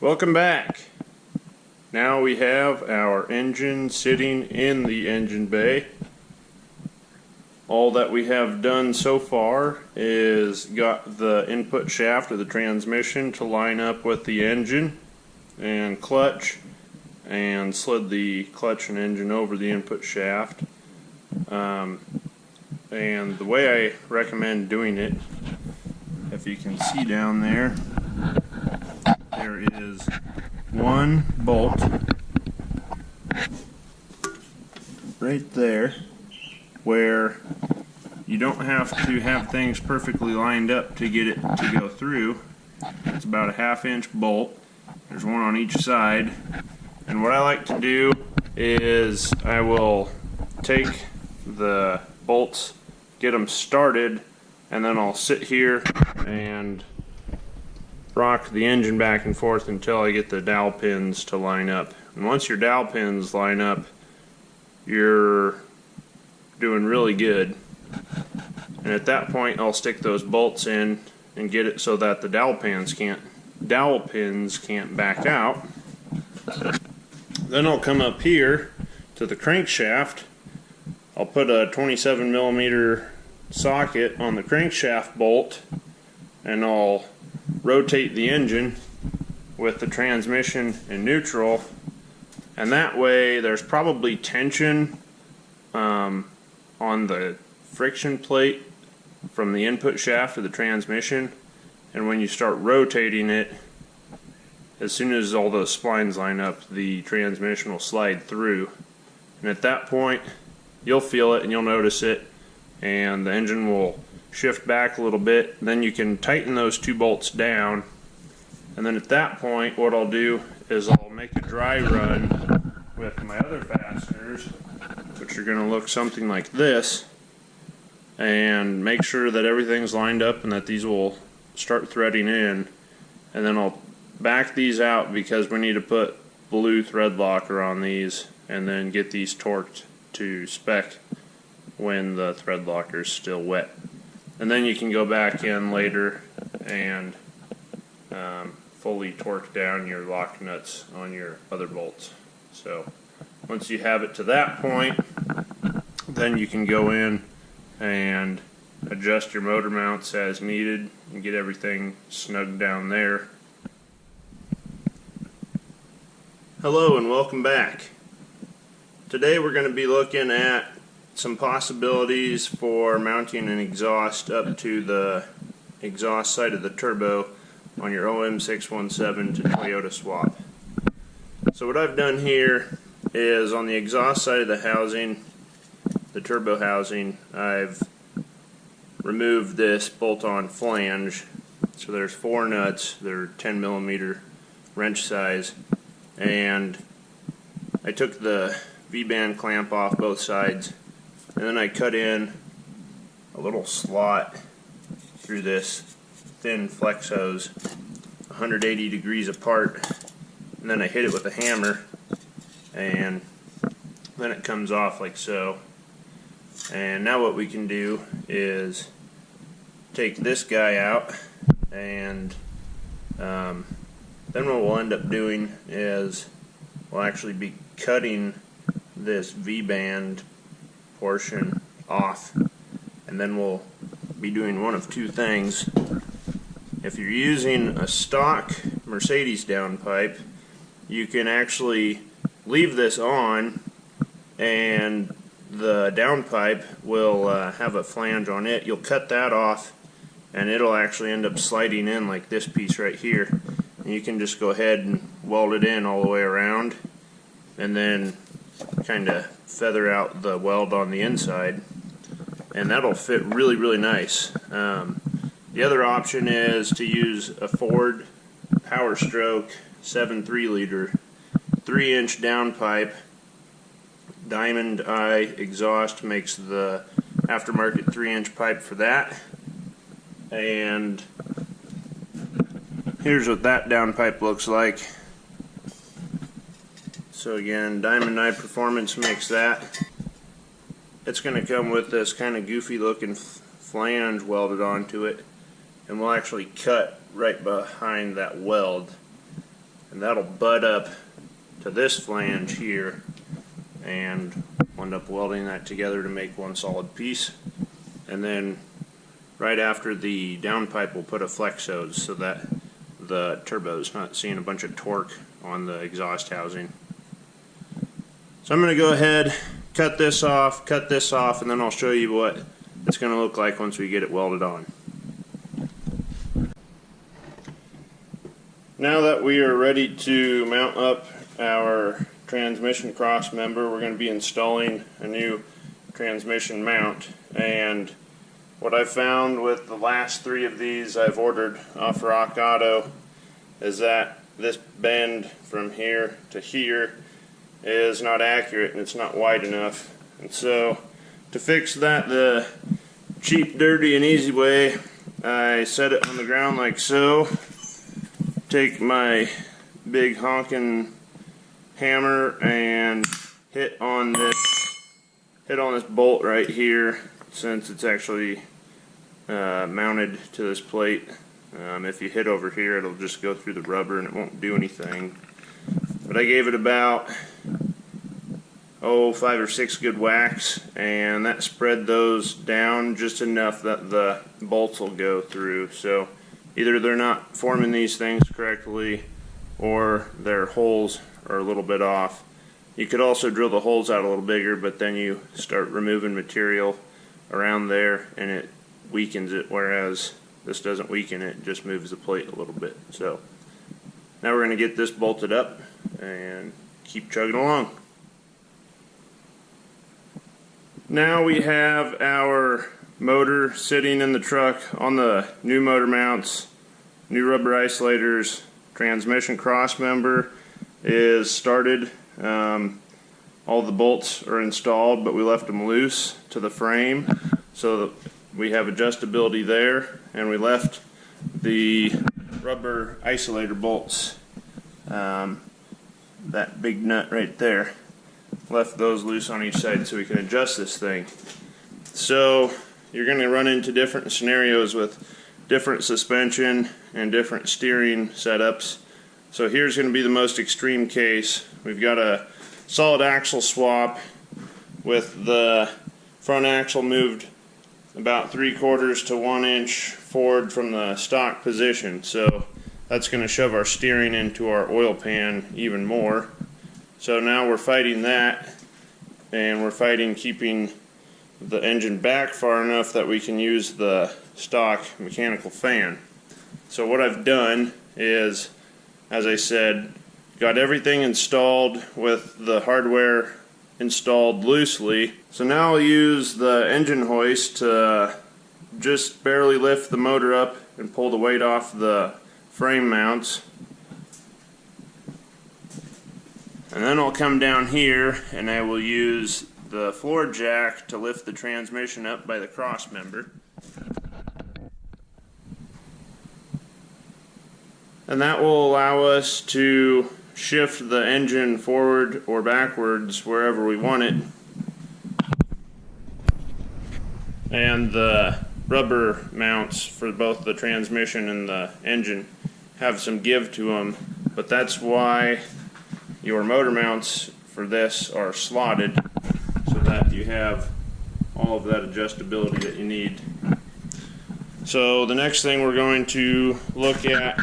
Welcome back. Now we have our engine sitting in the engine bay. All that we have done so far is got the input shaft of the transmission to line up with the engine and clutch, and slid the clutch and engine over the input shaft. And the way I recommend doing it, if you can see down there, there is one bolt right there where you don't have to have things perfectly lined up to get it to go through. It's about a 1/2 inch bolt. There's one on each side. And what I like to do is I will take the bolts, get them started, and then I'll sit here and rock the engine back and forth until I get the dowel pins to line up. And once your dowel pins line up, you're doing really good. And at that point, I'll stick those bolts in and get it so that the dowel pins can't back out. Then I'll come up here to the crankshaft. I'll put a 27mm socket on the crankshaft bolt, and I'll rotate the engine with the transmission in neutral, and that way there's probably tension on the friction plate from the input shaft of the transmission, and when you start rotating it, as soon as all those splines line up, the transmission will slide through, and at that point you'll feel it and you'll notice it, and the engine will shift back a little bit. Then you can tighten those two bolts down, and then at that point what I'll do is I'll make a dry run with my other fasteners, which are going to look something like this, and make sure that everything's lined up and that these will start threading in. And then I'll back these out because we need to put blue thread locker on these and then get these torqued to spec when the thread locker is still wet. And then you can go back in later and fully torque down your lock nuts on your other bolts. So once you have it to that point, then you can go in and adjust your motor mounts as needed and get everything snug down there. Hello and welcome back. Today we're going to be looking at some possibilities for mounting an exhaust up to the exhaust side of the turbo on your OM617 to Toyota swap. So what I've done here is on the exhaust side of the housing, the turbo housing, I've removed this bolt-on flange. So there's 4 nuts, they're 10mm wrench size, and I took the V-band clamp off both sides, and then I cut in a little slot through this thin flex hose 180 degrees apart, and then I hit it with a hammer, and then it comes off like so. And now what we can do is take this guy out, and then what we'll end up doing is we'll actually be cutting this V-band portion off, and then we'll be doing one of two things. If you're using a stock Mercedes downpipe, you can actually leave this on, and the downpipe will have a flange on it. You'll cut that off, and it'll actually end up sliding in like this piece right here. And you can just go ahead and weld it in all the way around, and then kind of feather out the weld on the inside, and that'll fit really, really nice. The other option is to use a Ford Power Stroke 7.3 liter 3-inch downpipe. Diamond Eye exhaust makes the aftermarket 3-inch pipe for that, and here's what that downpipe looks like. So again, Diamond Eye Performance makes that. It's going to come with this kind of goofy looking flange welded onto it, and we'll actually cut right behind that weld. and that'll butt up to this flange here, and we'll end up welding that together to make one solid piece. And then right after the downpipe, we'll put a flex hose so that the turbo's not seeing a bunch of torque on the exhaust housing. So I'm going to go ahead, cut this off, and then I'll show you what it's going to look like once we get it welded on. Now that we are ready to mount up our transmission cross member, we're going to be installing a new transmission mount. And what I've found with the last 3 of these I've ordered off Rock Auto is that this bend from here to here is not accurate and it's not wide enough. And so to fix that the cheap, dirty, and easy way, I set it on the ground like so, take my big honking hammer and hit on this bolt right here, since it's actually mounted to this plate. If you hit over here, it'll just go through the rubber and it won't do anything. But I gave it about 5 or 6 good whacks, and that spread those down just enough that the bolts will go through. So either they're not forming these things correctly or their holes are a little bit off. You could also drill the holes out a little bigger, but then you start removing material around there and it weakens it, whereas this doesn't weaken it, it just moves the plate a little bit. So now we're going to get this bolted up and keep chugging along. Now we have our motor sitting in the truck on the new motor mounts, new rubber isolators. Transmission cross member is started. All the bolts are installed, but we left them loose to the frame so that we have adjustability there, and we left the rubber isolator bolts, that big nut right there, left those loose on each side so we can adjust this thing. So you're going to run into different scenarios with different suspension and different steering setups. So here's going to be the most extreme case. We've got a solid axle swap with the front axle moved about 3/4 to 1 inch forward from the stock position. So that's going to shove our steering into our oil pan even more. So now we're fighting that, and we're fighting keeping the engine back far enough that we can use the stock mechanical fan. So what I've done is, as I said, got everything installed with the hardware installed loosely. So now I'll use the engine hoist to just barely lift the motor up and pull the weight off the frame mounts. And then I'll come down here and I will use the floor jack to lift the transmission up by the cross member. And that will allow us to shift the engine forward or backwards wherever we want it. And the rubber mounts for both the transmission and the engine have some give to them, but that's why your motor mounts for this are slotted, so that you have all of that adjustability that you need. So the next thing we're going to look at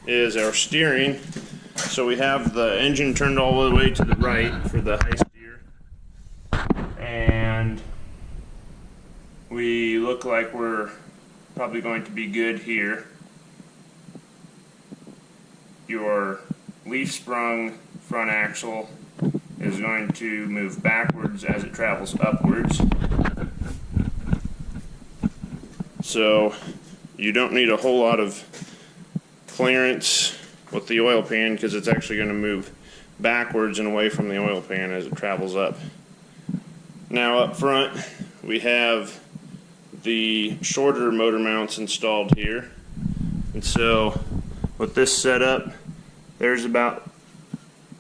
is our steering. So we have the engine turned all the way to the right for the high steer, and we look like we're probably going to be good here. Your leaf sprung front axle is going to move backwards as it travels upwards. So you don't need a whole lot of clearance with the oil pan, because it's actually going to move backwards and away from the oil pan as it travels up. Now up front we have the shorter motor mounts installed here, and so with this setup, there's about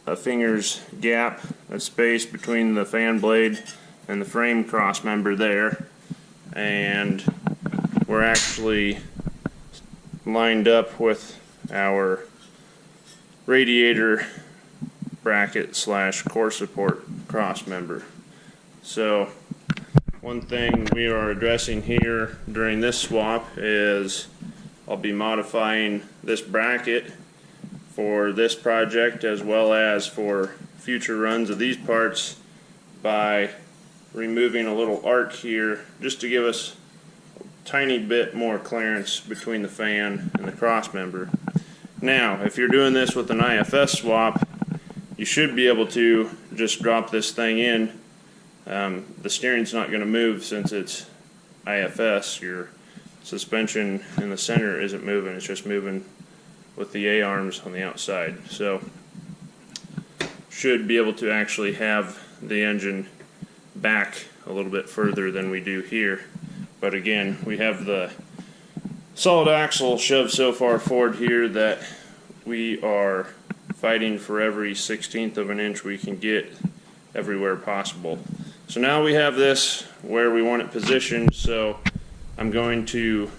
a finger's gap of space between the fan blade and the frame cross member there, and we're actually lined up with our radiator bracket / core support cross member. So one thing we are addressing here during this swap is I'll be modifying this bracket for this project as well as for future runs of these parts by removing a little arc here just to give us a tiny bit more clearance between the fan and the cross member. Now, if you're doing this with an IFS swap, you should be able to just drop this thing in. The steering's not going to move since it's IFS. Your suspension in the center isn't moving, it's just moving with the A-arms on the outside. So should be able to actually have the engine back a little bit further than we do here. But again, we have the solid axle shoved so far forward here that we are fighting for every 1/16 of an inch we can get everywhere possible. So now we have this where we want it positioned, so I'm going to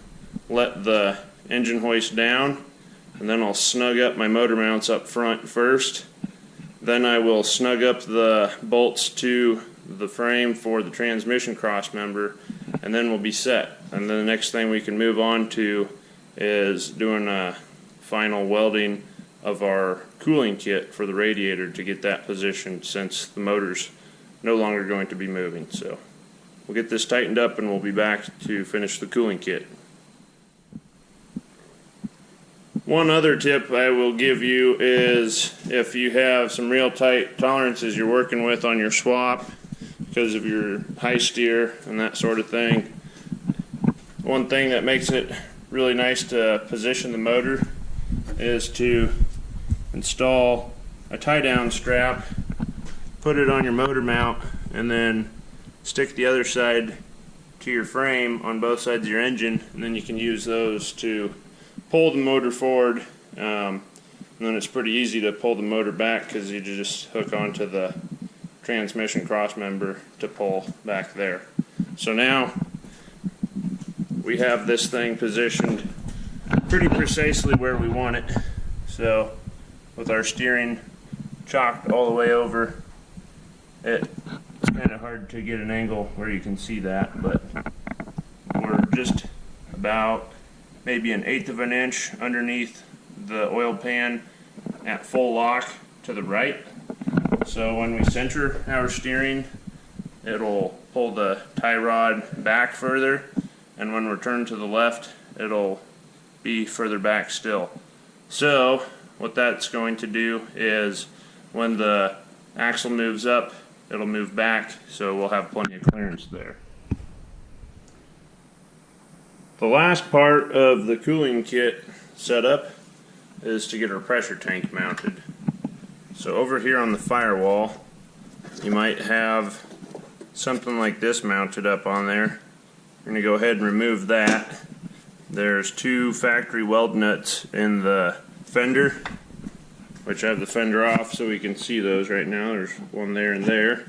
let the engine hoist down, and then I'll snug up my motor mounts up front first. Then I will snug up the bolts to the frame for the transmission cross member, and then we'll be set. And then the next thing we can move on to is doing a final welding of our cooling kit for the radiator to get that positioned, since the motor's no longer going to be moving. So we'll get this tightened up and we'll be back to finish the cooling kit. One other tip I will give you is if you have some real tight tolerances you're working with on your swap because of your high steer and that sort of thing, one thing that makes it really nice to position the motor is to install a tie-down strap, put it on your motor mount, and then stick the other side to your frame on both sides of your engine, and then you can use those to pull the motor forward, and then it's pretty easy to pull the motor back because you just hook onto the transmission cross member to pull back there. So now we have this thing positioned pretty precisely where we want it. So with our steering chalked all the way over, it's kind of hard to get an angle where you can see that, but we're just about maybe 1/8 of an inch underneath the oil pan at full lock to the right. So when we center our steering, it'll pull the tie rod back further, and when we're turned to the left, it'll be further back still. So what that's going to do is when the axle moves up, it'll move back, so we'll have plenty of clearance there. The last part of the cooling kit setup is to get our pressure tank mounted. So over here on the firewall, you might have something like this mounted up on there. We're going to go ahead and remove that. There's 2 factory weld nuts in the fender, which I have the fender off so we can see those right now. There's one there and there.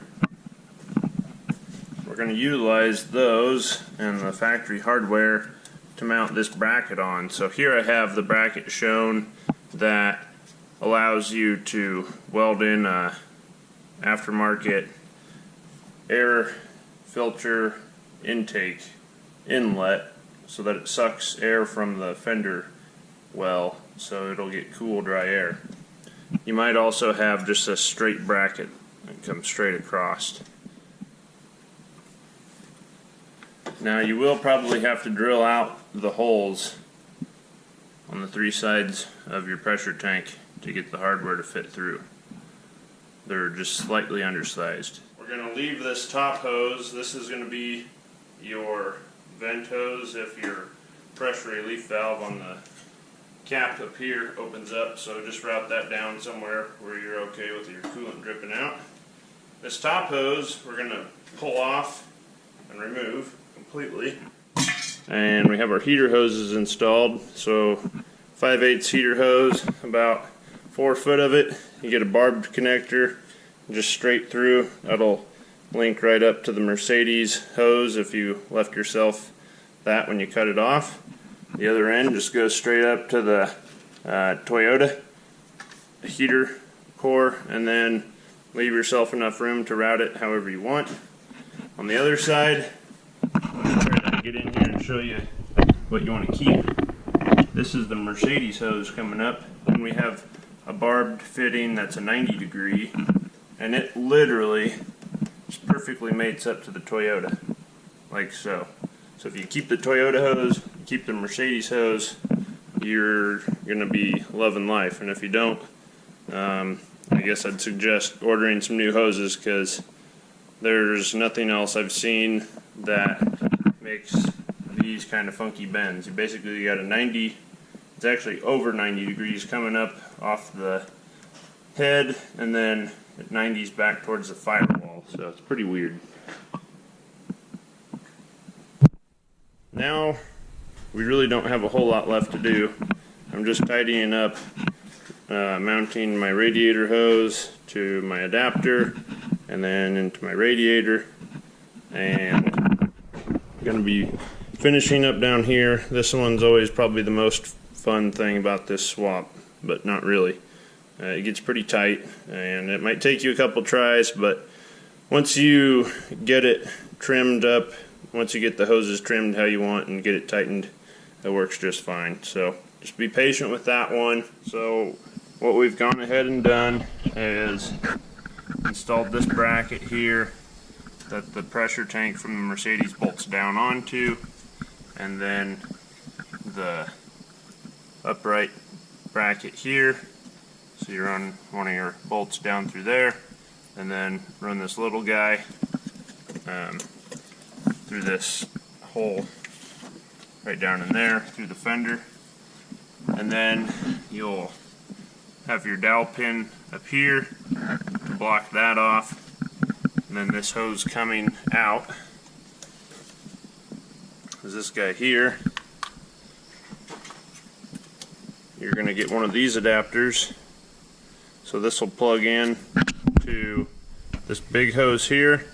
We're going to utilize those and the factory hardware to mount this bracket on. So here I have the bracket shown that allows you to weld in a aftermarket air filter intake inlet so that it sucks air from the fender well, so it'll get cool, dry air. You might also have just a straight bracket that comes straight across. Now you will probably have to drill out the holes on the 3 sides of your pressure tank to get the hardware to fit through. They're just slightly undersized. We're going to leave this top hose. This is going to be your vent hose if your pressure relief valve on the cap up here opens up, so just route that down somewhere where you're okay with your coolant dripping out. This top hose we're going to pull off and remove completely. And we have our heater hoses installed, so 5/8 heater hose, about 4 foot of it. You get a barbed connector just straight through. That'll link right up to the Mercedes hose if you left yourself that when you cut it off. The other end just goes straight up to the Toyota heater core, and then leave yourself enough room to route it however you want. On the other side, I'm try to get in here and show you what you want to keep. This is the Mercedes hose coming up, and we have a barbed fitting that's a 90 degree, and it literally just perfectly mates up to the Toyota, like so. So if you keep the Toyota hose, keep the Mercedes hose, you're gonna be loving life. And if you don't, I guess I'd suggest ordering some new hoses, because there's nothing else I've seen that makes these kind of funky bends. You basically got a 90, it's actually over 90 degrees coming up off the head, and then at 90s back towards the firewall, so it's pretty weird. Now we really don't have a whole lot left to do. I'm just tidying up, mounting my radiator hose to my adapter and then into my radiator, and I'm going to be finishing up down here. This one's always probably the most fun thing about this swap, but not really. It gets pretty tight, and it might take you a couple tries, but once you get it trimmed up, once you get the hoses trimmed how you want and get it tightened, it works just fine. So just be patient with that one. So what we've gone ahead and done is installed this bracket here that the pressure tank from the Mercedes bolts down onto, and then the upright bracket here. So you run one of your bolts down through there, and then run this little guy through this hole right down in there through the fender, and then you'll have your dowel pin up here to block that off, and then this hose coming out is this guy here. You're going to get one of these adapters, so this will plug in to this big hose here,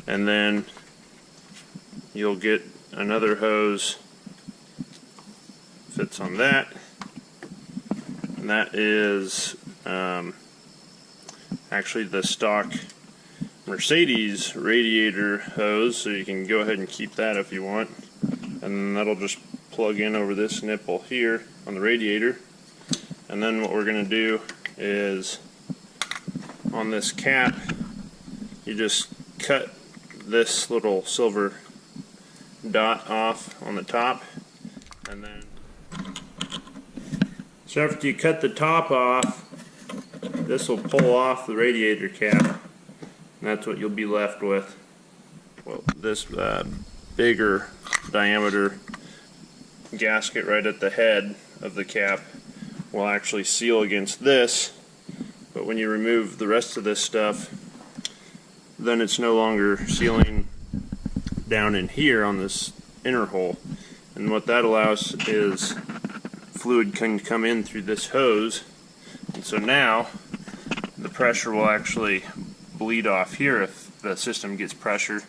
and then you'll get another hose fits on that, and that is actually the stock Mercedes radiator hose, so you can go ahead and keep that if you want, and then that'll just plug in over this nipple here on the radiator. And then what we're going to do is on this cap, you just cut this little silver dot off on the top, and then so after you cut the top off, this will pull off the radiator cap, and that's what you'll be left with. Well, this bigger diameter gasket right at the head of the cap will actually seal against this, but when you remove the rest of this stuff, then it's no longer sealing down in here on this inner hole. And what that allows is fluid can come in through this hose, and so now the pressure will actually bleed off here if the system gets pressure.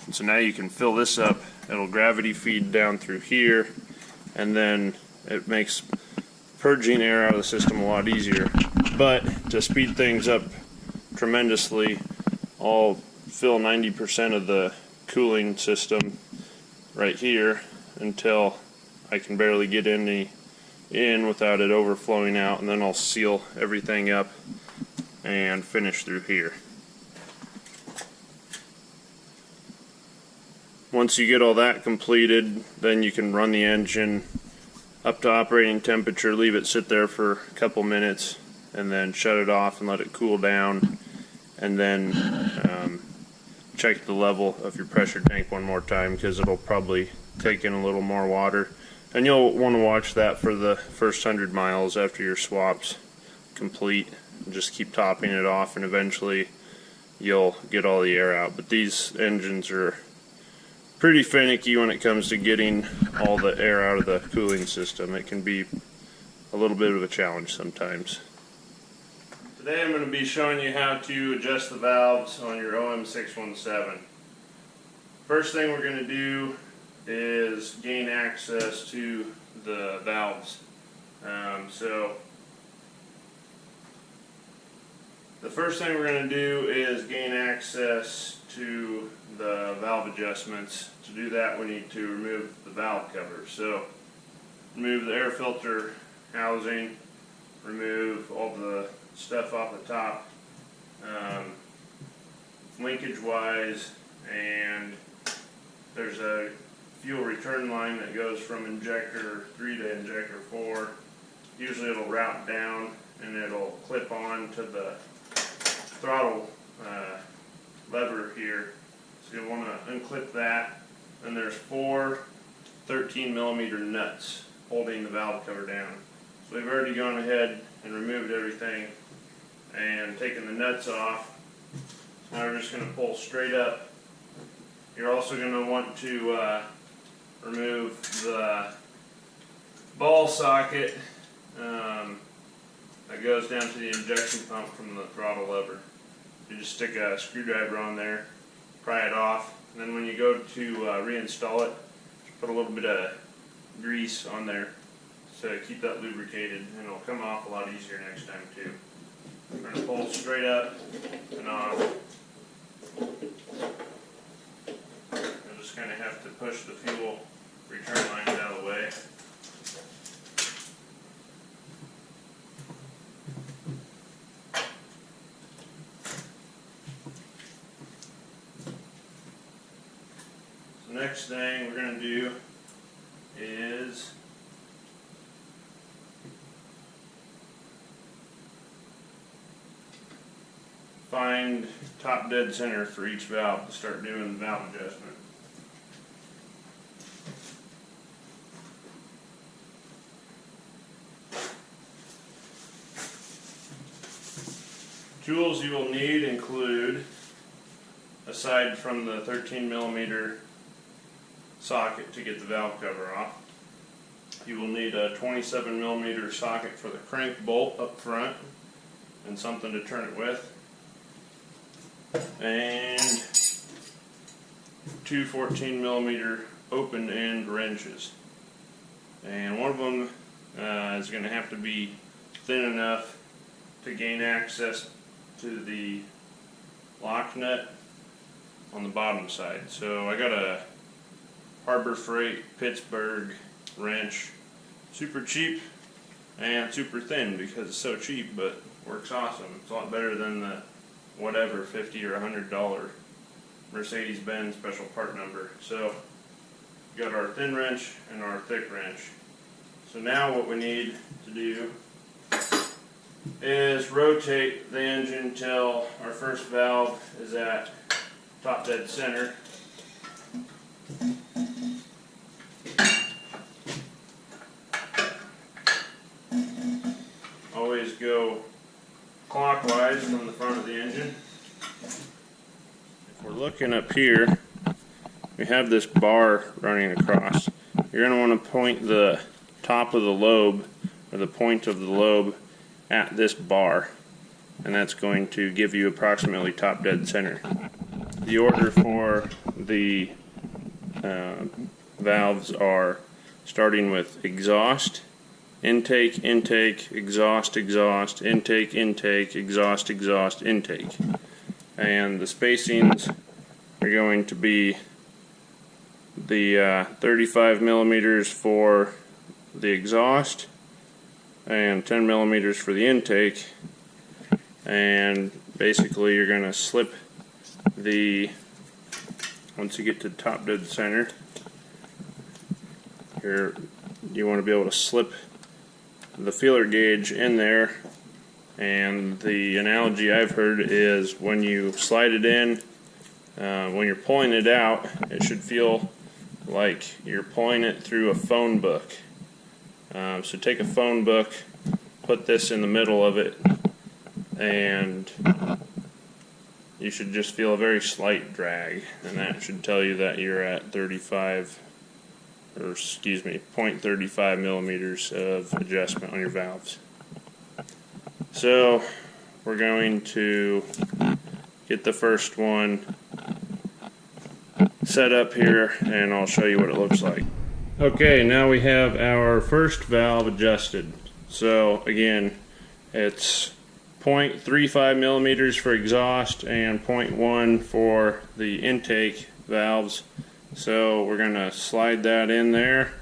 And so now you can fill this up, it'll gravity feed down through here, and then it makes purging air out of the system a lot easier. But to speed things up tremendously, I'll fill 90% of the cooling system right here until I can barely get any in without it overflowing out, and then I'll seal everything up and finish through here. Once you get all that completed, then you can run the engine up to operating temperature, leave it sit there for a couple minutes, and then shut it off and let it cool down, and then check the level of your pressure tank one more time, because it'll probably take in a little more water. And you'll want to watch that for the first 100 miles after your swap's complete. Just keep topping it off, and eventually you'll get all the air out. But these engines are pretty finicky when it comes to getting all the air out of the cooling system. It can be a little bit of a challenge sometimes. Today I'm going to be showing you how to adjust the valves on your OM617. First thing we're going to do is gain access to the valves. So the first thing we're going to do is gain access to the valve adjustments. To do that, we need to remove the valve cover. So remove the air filter housing, remove all the stuff off the top, linkage wise, and there's a fuel return line that goes from injector 3 to injector 4. Usually it'll route down and it'll clip on to the throttle lever here. So you'll want to unclip that. And there's 4 13mm nuts holding the valve cover down. So we've already gone ahead and removed everything and taken the nuts off. Now we're just going to pull straight up. You're also going to want to remove the ball socket that goes down to the injection pump from the throttle lever. You just stick a screwdriver on there, pry it off, and then when you go to reinstall it, put a little bit of grease on there to keep that lubricated, and it'll come off a lot easier next time too. We're going to pull straight up and off. You'll just kind of have to push the fuel return lines out of the way. The next thing we're going to do is find top dead center for each valve to start doing the valve adjustment. Tools you will need include, aside from the 13mm socket to get the valve cover off, you will need a 27mm socket for the crank bolt up front and something to turn it with, and 2 14mm open end wrenches. And one of them is going to have to be thin enough to gain access to the lock nut on the bottom side. So I got a Harbor Freight Pittsburgh wrench, super cheap and super thin because it's so cheap, but works awesome. It's a lot better than the whatever $50 or $100 Mercedes-Benz special part number. So we got our thin wrench and our thick wrench. So now what we need to do is rotate the engine till our first valve is at top dead center. Always go clockwise from the front of the engine. If we're looking up here, we have this bar running across. You're going to want to point the top of the lobe, or the point of the lobe, at this bar, and that's going to give you approximately top dead center. The order for the valves are starting with exhaust, intake, intake, exhaust, exhaust, intake, intake, exhaust, exhaust, intake. And the spacings are going to be the 35mm for the exhaust and 10mm for the intake. And basically you're going to slip the, once you get to top dead center, you want to be able to slip the feeler gauge in there. And the analogy I've heard is when you slide it in, when you're pulling it out, it should feel like you're pulling it through a phone book. So take a phone book, put this in the middle of it, and you should just feel a very slight drag, and that should tell you that you're at 0.35 of adjustment on your valves. So we're going to get the first one set up here, and I'll show you what it looks like. Okay, now we have our first valve adjusted. So again, it's 0.35 millimeters for exhaust and 0.1 for the intake valves. So we're going to slide that in there,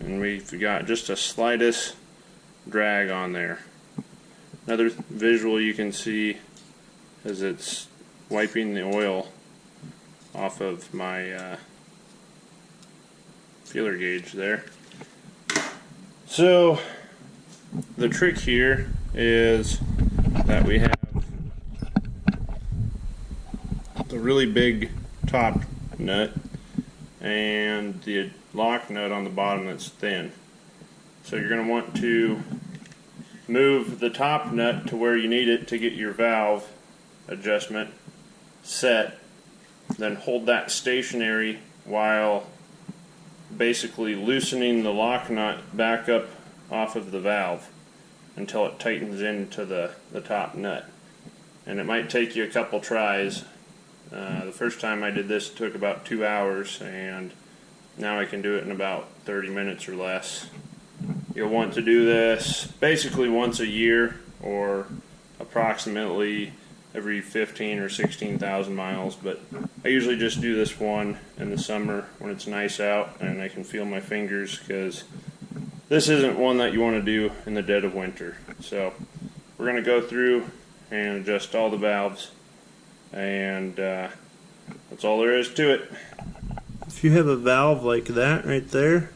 and we've got just a slightest drag on there. Another visual you can see as it's wiping the oil off of my feeler gauge there. So the trick here is that we have the really big top nut and the lock nut on the bottom that's thin. So you're going to want to move the top nut to where you need it to get your valve adjustment set, then hold that stationary while basically loosening the lock nut back up off of the valve until it tightens into the top nut. And it might take you a couple tries. The first time I did this it took about 2 hours, and now I can do it in about 30 minutes or less. You'll want to do this basically once a year, or approximately every 15 or 16,000 miles, but I usually just do this one in the summer when it's nice out and I can feel my fingers, because this isn't one that you want to do in the dead of winter. So we're going to go through and adjust all the valves, and that's all there is to it. If you have a valve like that right there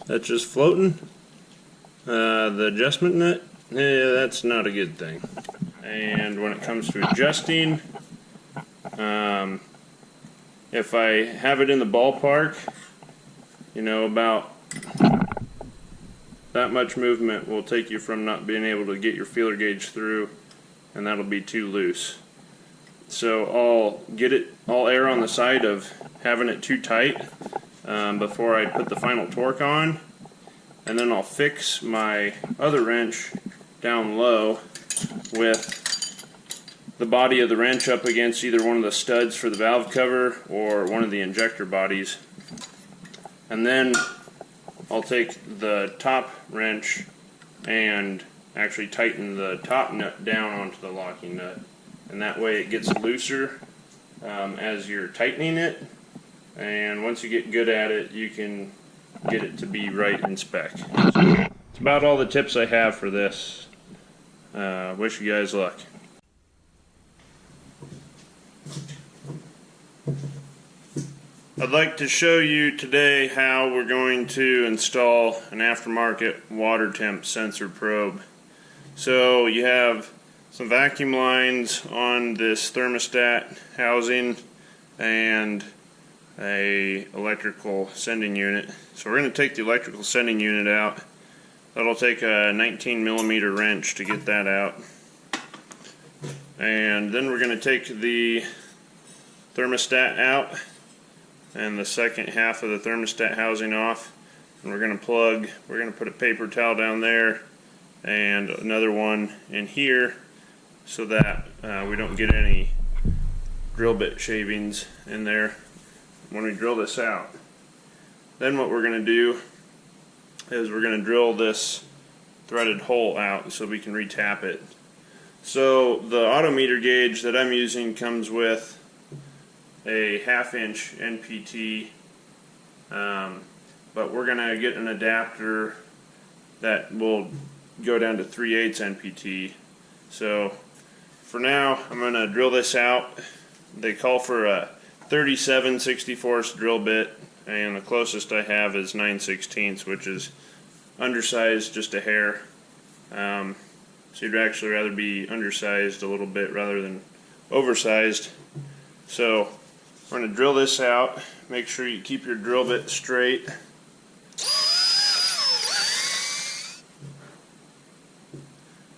that's just floating, the adjustment nut, that's not a good thing. And when it comes to adjusting, if I have it in the ballpark, you know, about that much movement will take you from not being able to get your feeler gauge through, and that'll be too loose. So I'll err on the side of having it too tight before I put the final torque on, and then I'll fix my other wrench down low with the body of the wrench up against either one of the studs for the valve cover or one of the injector bodies. And then I'll take the top wrench and actually tighten the top nut down onto the locking nut, and that way it gets looser as you're tightening it, and once you get good at it you can get it to be right in spec. So it's about all the tips I have for this. Wish you guys luck. I'd like to show you today how we're going to install an aftermarket water temp sensor probe. So you have some vacuum lines on this thermostat housing and a electrical sending unit. So we're going to take the electrical sending unit out. That'll take a 19 millimeter wrench to get that out. And then we're going to take the thermostat out and the second half of the thermostat housing off. And we're going to put a paper towel down there and another one in here so that we don't get any drill bit shavings in there when we drill this out. Then what we're going to do is we're going to drill this threaded hole out so we can retap it. So the auto meter gauge that I'm using comes with a 1/2 inch NPT, but we're going to get an adapter that will go down to 3/8 NPT. So for now I'm going to drill this out. They call for a 37/64 drill bit, and the closest I have is 9/16, which is undersized just a hair. So you'd actually rather be undersized a little bit rather than oversized. So we're going to drill this out. Make sure you keep your drill bit straight.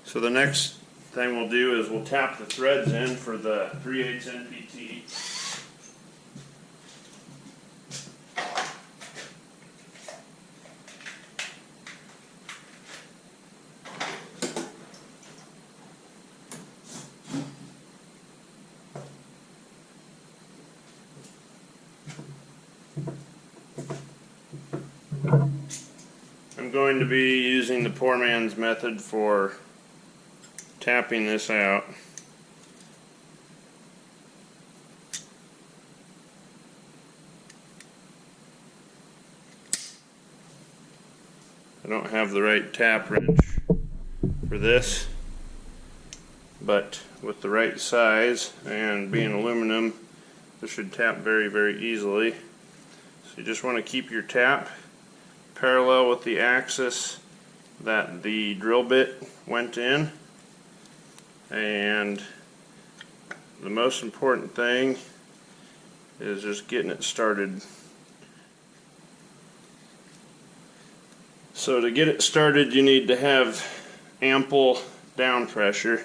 So the next thing we'll do is we'll tap the threads in for the 3/8 NPT. I'm going to be using the poor man's method for tapping this out. I don't have the right tap wrench for this, but with the right size and being aluminum, this should tap very, very easily. So you just want to keep your tap parallel with the axis that the drill bit went in, and the most important thing is just getting it started. So to get it started, you need to have ample down pressure.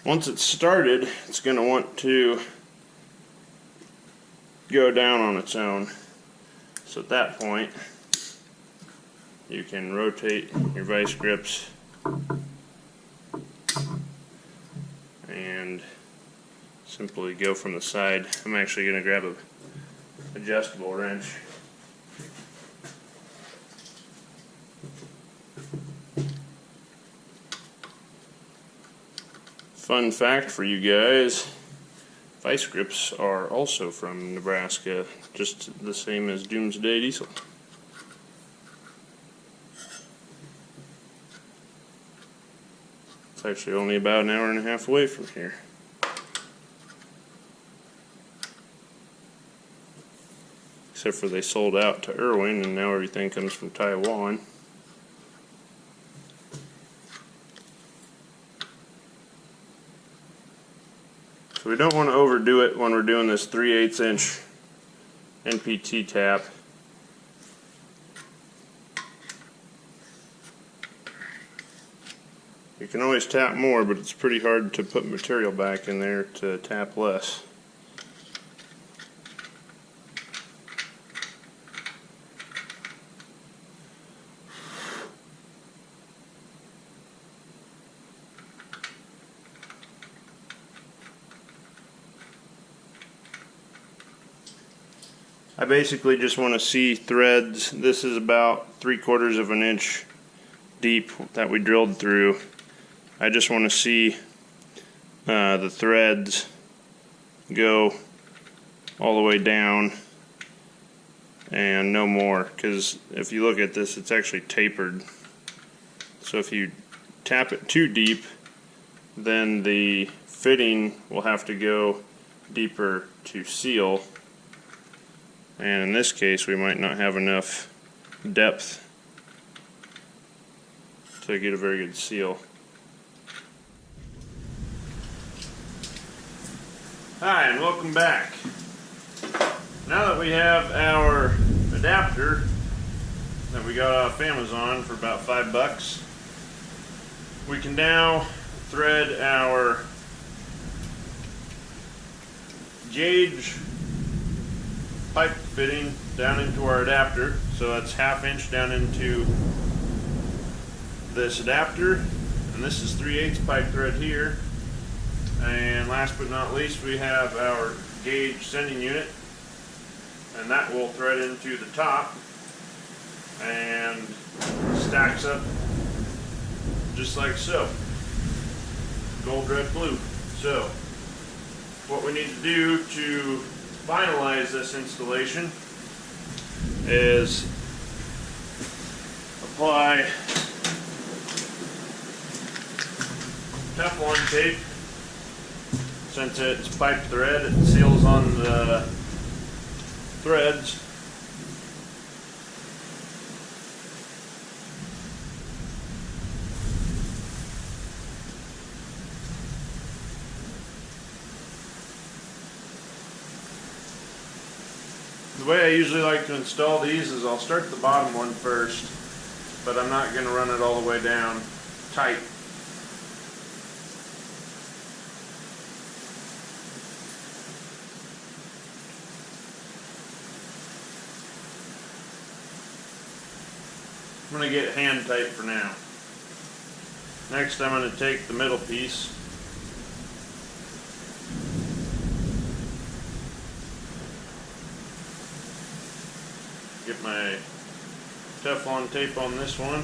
Once it's started, it's going to want to go down on its own. So at that point, you can rotate your vice grips and simply go from the side. I'm actually going to grab an adjustable wrench. Fun fact for you guys, vice grips are also from Nebraska, just the same as Doomsday Diesel. It's actually only about an hour and a half away from here. Except for they sold out to Irwin and now everything comes from Taiwan. So we don't want to overdo it when we're doing this 3/8 inch NPT tap. You can always tap more, but it's pretty hard to put material back in there to tap less. I basically just want to see threads. This is about 3/4 of an inch deep that we drilled through. I just want to see the threads go all the way down and no more, because if you look at this, it's actually tapered. So if you tap it too deep, then the fitting will have to go deeper to seal. And in this case, we might not have enough depth to get a very good seal. Hi, and welcome back. Now that we have our adapter that we got off Amazon for about $5, we can now thread our gauge pipe fitting down into our adapter. So that's 1/2 inch down into this adapter, and this is 3/8 pipe thread here. And last but not least, we have our gauge sending unit, and that will thread into the top and stacks up just like so. Gold, red, blue. So what we need to do to finalize this installation is apply Teflon tape. Since it's pipe thread, it seals on the threads. The way I usually like to install these is I'll start the bottom one first, but I'm not going to run it all the way down tight. I'm going to get hand tight for now. Next, I'm going to take the middle piece get my Teflon tape on this one.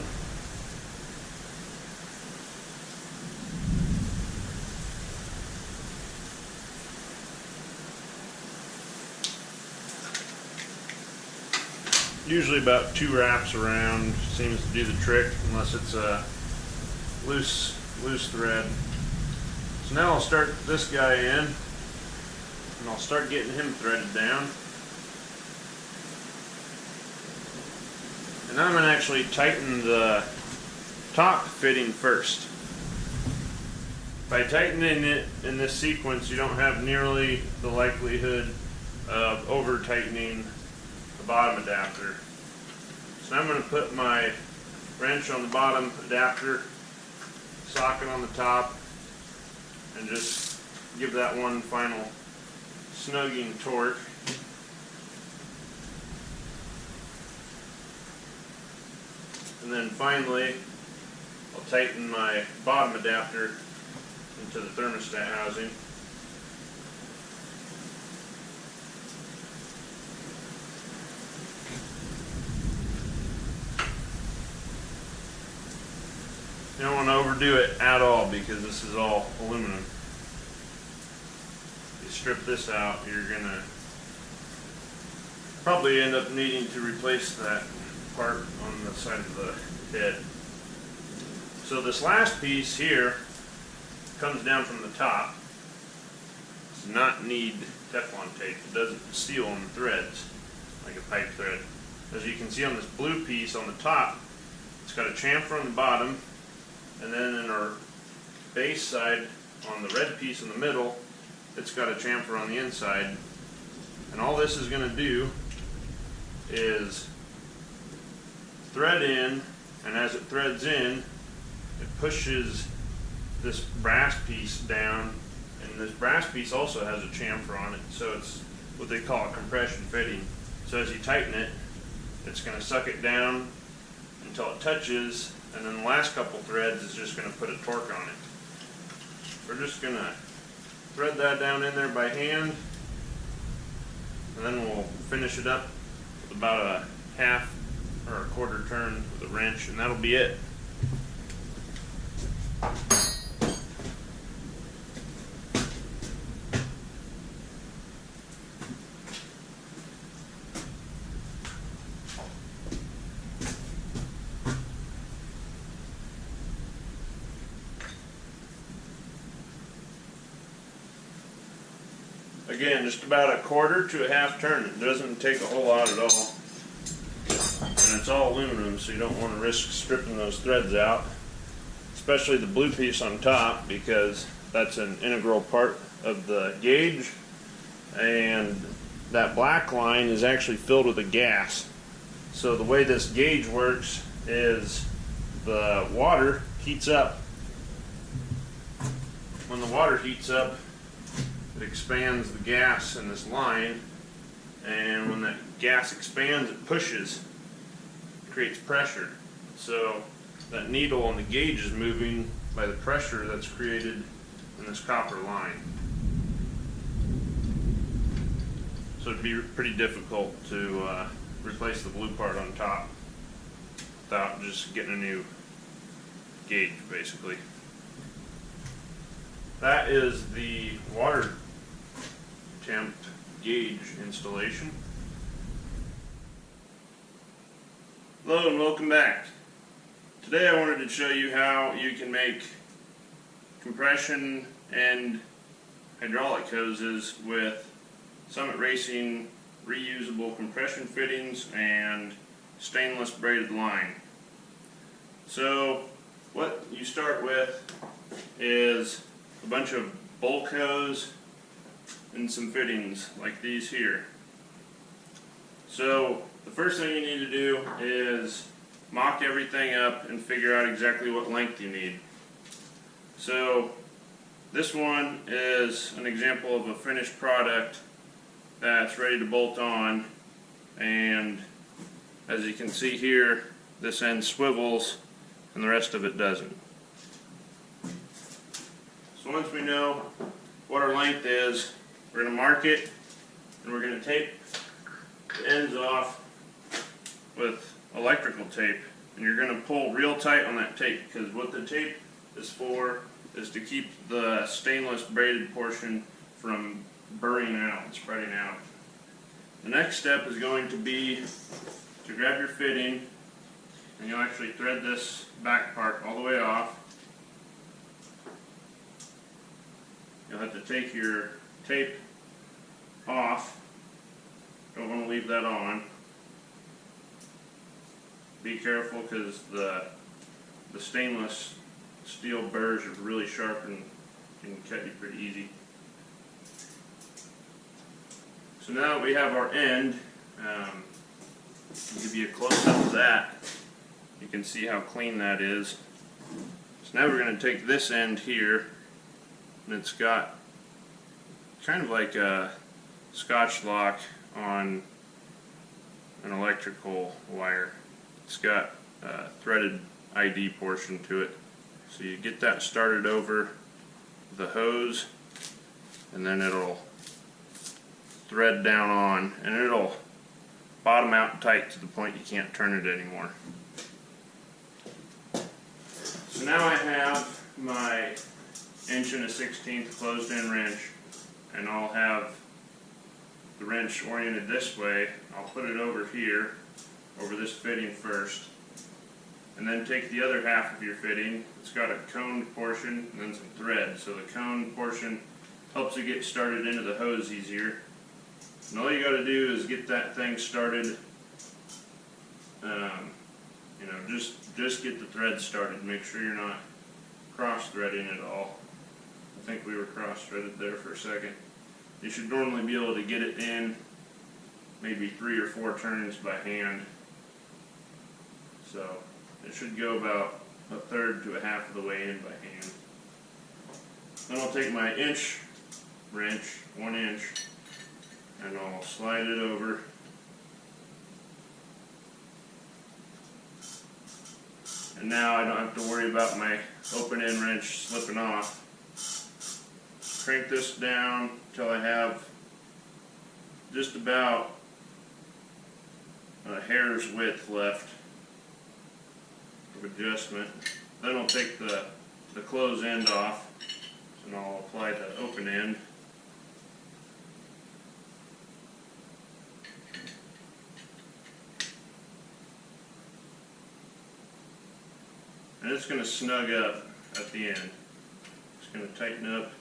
Usually about 2 wraps around seems to do the trick, unless it's a loose thread. So now I'll start this guy in, and I'll start getting him threaded down. And I'm going to actually tighten the top fitting first. By tightening it in this sequence, you don't have nearly the likelihood of over tightening the bottom adapter. So now I'm going to put my wrench on the bottom adapter, socket on the top, and just give that one final snugging torque. And then finally, I'll tighten my bottom adapter into the thermostat housing. You don't want to overdo it at all because this is all aluminum. You strip this out, you're going to probably end up needing to replace that part on the side of the head. So this last piece here comes down from the top. It does not need Teflon tape. It doesn't seal on the threads like a pipe thread. As you can see on this blue piece on the top, it's got a chamfer on the bottom, and then in our base side on the red piece in the middle, it's got a chamfer on the inside. And all this is going to do is thread in, and as it threads in, it pushes this brass piece down, and this brass piece also has a chamfer on it, so it's what they call a compression fitting. So as you tighten it, it's going to suck it down until it touches, and then the last couple threads is just going to put a torque on it. We're just going to thread that down in there by hand, and then we'll finish it up with about a half or a quarter turn with a wrench, and that'll be it. Again, just about a quarter to a half turn. It doesn't take a whole lot at all. And it's all aluminum, so you don't want to risk stripping those threads out, especially the blue piece on top, because that's an integral part of the gauge, and that black line is actually filled with a gas. So the way this gauge works is the water heats up. When the water heats up, it expands the gas in this line, and when that gas expands, it pushes, creates pressure. So that needle on the gauge is moving by the pressure that's created in this copper line. So it'd be pretty difficult to replace the blue part on top without just getting a new gauge, basically. That is the water temp gauge installation. Hello and welcome back. Today I wanted to show you how you can make compression and hydraulic hoses with Summit Racing reusable compression fittings and stainless braided line. So what you start with is a bunch of bulk hose and some fittings like these here. So the first thing you need to do is mock everything up and figure out exactly what length you need. So this one is an example of a finished product that's ready to bolt on, and as you can see here, this end swivels and the rest of it doesn't. So once we know what our length is, we're going to mark it, and we're going to tape the ends off with electrical tape, and you're going to pull real tight on that tape, because what the tape is for is to keep the stainless braided portion from burring out and spreading out. The next step is going to be to grab your fitting, and you'll actually thread this back part all the way off. You'll have to take your tape off. Don't want to leave that on. Be careful, because the stainless steel burrs are really sharp and can cut you pretty easy. So now that we have our end, I'll give you a close-up of that. You can see how clean that is. So now we're going to take this end here, and it's got kind of like a Scotch lock on an electrical wire. It's got a threaded ID portion to it. So you get that started over the hose, and then it'll thread down on, and it'll bottom out tight to the point you can't turn it anymore. So now I have my 1 1/16 closed-in wrench, and I'll have the wrench oriented this way. I'll put it over here, over this fitting first, and then take the other half of your fitting. It's got a coned portion and then some thread, so the coned portion helps you get started into the hose easier. And all you got to do is get that thing started. Just get the thread started. Make sure you're not cross-threading at all. I think we were cross-threaded there for a second. You should normally be able to get it in maybe 3 or 4 turns by hand. So it should go about 1/3 to 1/2 of the way in by hand. Then I'll take my inch wrench, 1 inch, and I'll slide it over. And now I don't have to worry about my open end wrench slipping off. Crank this down until I have just about a hair's width left of adjustment. Then I'll take the close end off, and I'll apply the open end. And it's going to snug up at the end. It's going to tighten up.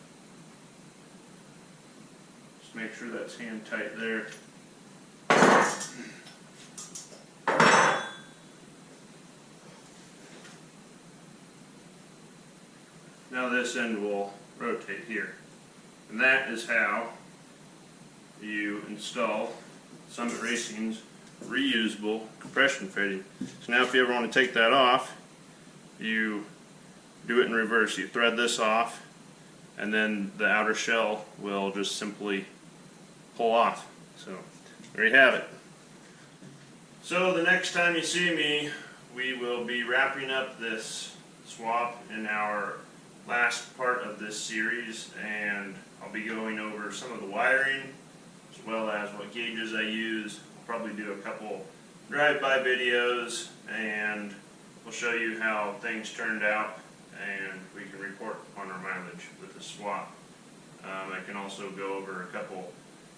Just make sure that's hand tight there. Now this end will rotate here. And that is how you install Summit Racing's reusable compression fitting. So now if you ever want to take that off, you do it in reverse. You thread this off, and then the outer shell will just simply pull off. So there you have it. So the next time you see me, we will be wrapping up this swap in our last part of this series, and I'll be going over some of the wiring as well as what gauges I use. I'll probably do a couple drive-by videos, and we'll show you how things turned out, and we can report on our mileage with the swap. I can also go over a couple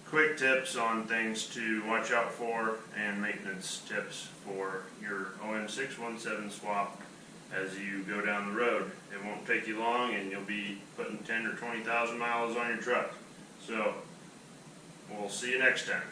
quick tips on things to watch out for and maintenance tips for your OM617 swap as you go down the road. It won't take you long, and you'll be putting 10 or 20,000 miles on your truck. So we'll see you next time.